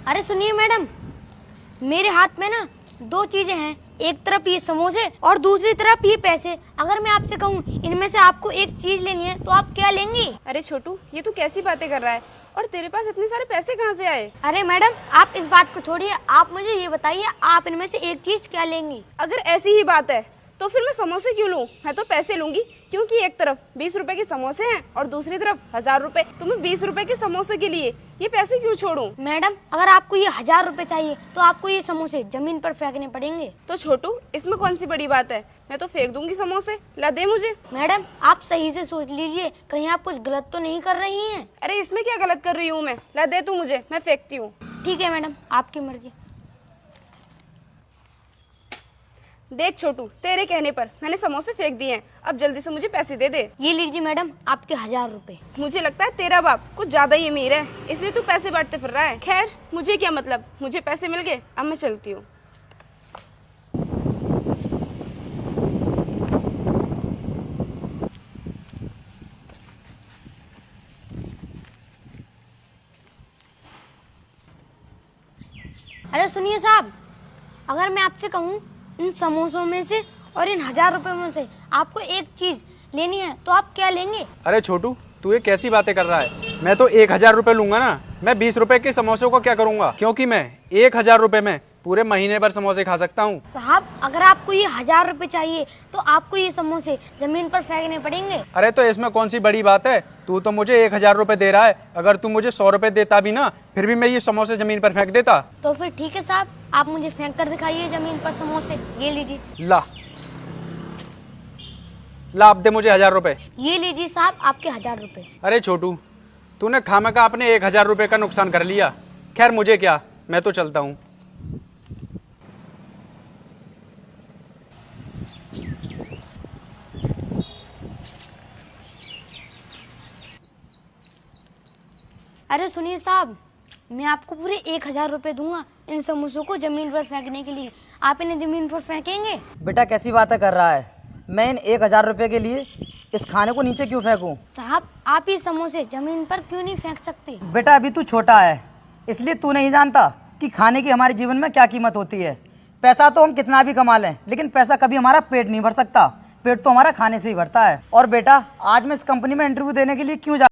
अरे सुनिए मैडम, मेरे हाथ में ना दो चीजें हैं, एक तरफ ये समोसे और दूसरी तरफ ये पैसे। अगर मैं आपसे कहूँ इनमें से आपको एक चीज लेनी है तो आप क्या लेंगी? अरे छोटू, ये तू कैसी बातें कर रहा है? और तेरे पास इतने सारे पैसे कहाँ से आए? अरे मैडम, आप इस बात को छोड़िए, आप मुझे ये बताइए आप इनमें से एक चीज क्या लेंगी? अगर ऐसी ही बात है तो फिर मैं समोसे क्यों लूं? मैं तो पैसे लूंगी, क्योंकि एक तरफ 20 रुपए के समोसे हैं और दूसरी तरफ 1000 रुपए। तो मैं 20 रुपए के समोसे के लिए ये पैसे क्यों छोड़ूं? मैडम, अगर आपको ये 1000 रुपए चाहिए तो आपको ये समोसे जमीन पर फेंकने पड़ेंगे। तो छोटू, इसमें कौन सी बड़ी बात है? मैं तो फेंक दूंगी समोसे। ला दे मुझे। मैडम, आप सही से सोच लीजिए, कहीं आप कुछ गलत तो नहीं कर रही हैं? अरे इसमें क्या गलत कर रही हूँ मैं? ला दे तू मुझे, मैं फेंकती हूँ। ठीक है मैडम, आपकी मर्जी। देख छोटू, तेरे कहने पर मैंने समोसे फेंक दिए हैं। अब जल्दी से मुझे पैसे दे दे। ये लीजिए मैडम, आपके 1000 रुपए। मुझे लगता है तेरा बाप कुछ ज्यादा ही अमीर है, इसलिए तू पैसे बांटते फिर रहा है। खैर, मुझे क्या मतलब, मुझे पैसे मिल गए, अब मैं चलती हूँ। अरे सुनिए साहब, अगर मैं आपसे कहूँ इन समोसों में से और इन 1000 रुपए में से आपको एक चीज लेनी है तो आप क्या लेंगे? अरे छोटू, तू ये कैसी बातें कर रहा है? मैं तो 1000 रुपए लूंगा ना। मैं 20 रुपए के समोसों को क्या करूंगा? क्योंकि मैं 1000 रुपए में पूरे महीने भर समोसे खा सकता हूँ। साहब, अगर आपको ये 1000 रुपए चाहिए तो आपको ये समोसे जमीन पर फेंकने पड़ेंगे। अरे तो इसमें कौन सी बड़ी बात है? तू तो मुझे 1000 रुपए दे रहा है। अगर तू मुझे 100 रुपए देता भी ना, फिर भी मैं ये समोसे जमीन पर फेंक देता। तो फिर ठीक है साहब, आप मुझे फेंक कर दिखाइए जमीन पर समोसे। ये लीजिए। ला ला, अब दे मुझे 1000 रुपए। ये लीजिए साहब, आपके 1000 रुपए। अरे छोटू, तूने खामखा अपने 1000 रुपए का नुकसान कर लिया। खैर मुझे क्या, मैं तो चलता हूँ। अरे सुनिए साहब, मैं आपको पूरे 1000 रुपए दूंगा इन समोसों को जमीन पर फेंकने के लिए। आप इन्हें जमीन पर फेंकेंगे? बेटा कैसी बातें कर रहा है? मैं इन 1000 रुपये के लिए इस खाने को नीचे क्यों फेंकूं? साहब, आप ये समोसे जमीन पर क्यों नहीं फेंक सकते? बेटा अभी तू छोटा है, इसलिए तू नहीं जानता कि खाने की हमारे जीवन में क्या कीमत होती है। पैसा तो हम कितना भी कमा लें, लेकिन पैसा कभी हमारा पेट नहीं भर सकता। पेट तो हमारा खाने से ही भरता है। और बेटा, आज मैं इस कंपनी में इंटरव्यू देने के लिए क्यों जा